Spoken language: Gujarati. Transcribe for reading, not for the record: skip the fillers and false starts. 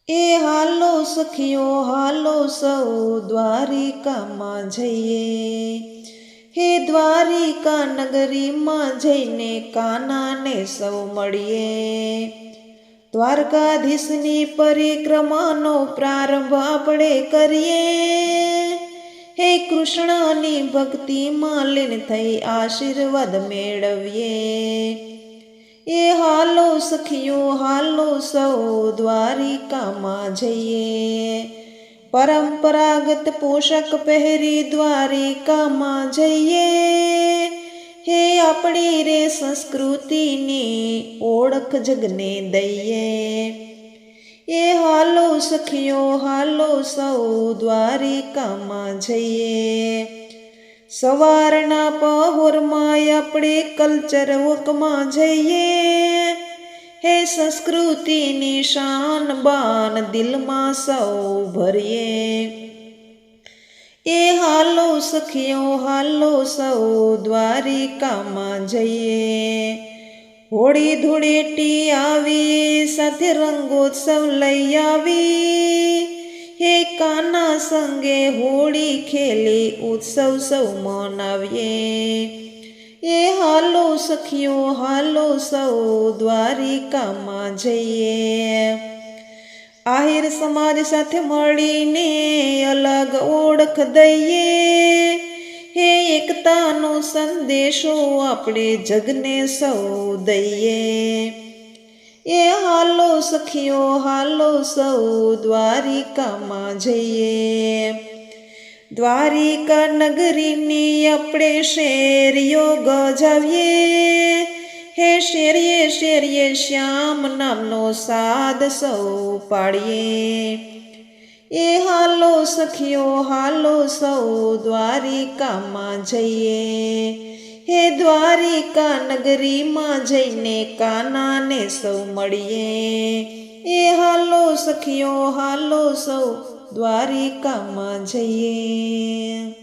એ હાલો સખીઓ હાલો સૌ દ્વારિકામાં જઈએ, હે દ્વારિકા નગરીમાં જઈને કાનાને સૌ મળીએ। દ્વારકાધીશની પરિક્રમાનો પ્રારંભ આપણે કરીએ, હે કૃષ્ણની ભક્તિમાં લીન થઈ આશીર્વાદ મેળવીએ। એ હાલો સખીઓ હાલો સૌ દ્વારિકામાં જઈએ, પરંપરાગત પોશાક પહેરી દ્વારિકામાં જઈએ, હે આપણી રે સંસ્કૃતિની ઓળખ જગને દઈએ। એ હાલો સખીઓ હાલો સૌ દ્વારિકામાં જઈએ, સવારના પહોરમાં આપણે કલ્ચર વોકમાં જઈએ, હે સંસ્કૃતિની શાન બાન દિલમાં સૌ ભરીએ। એ હાલો સખીઓ હાલો સૌ દ્વારિકામાં જઈએ, હોળી ધૂળેટી આવી સાથે રંગોત્સવ લઈ આવી, હે કાના સંગે હોળી ખેલી ઉત્સવ સૌ મનાવીએ। એ હાલો સખીઓ હાલો સૌ દ્વારિકામાં જઈએ, આહિર સમાજ સાથે મળીને અલગ ઓળખ દઈએ, હે એકતાનો સંદેશો આપણે જગને સૌ દઈએ। એ હાલો સખીઓ હાલો સૌ દ્વારિકામાં જઈએ, દ્વારિકા નગરીની આપણે શેરીઓ ગજાવીએ, હે શેરીએ શેરીએ શ્યામ નામનો સાદ સૌ પાડીએ। એ હાલો સખીઓ હાલો સૌ દ્વારિકામાં જઈએ, હે દ્વારિકા નગરીમાં જઈને કાનાને સૌ મળીએ। એ હાલો સખીઓ હાલો સૌ દ્વારિકામાં જઈએ।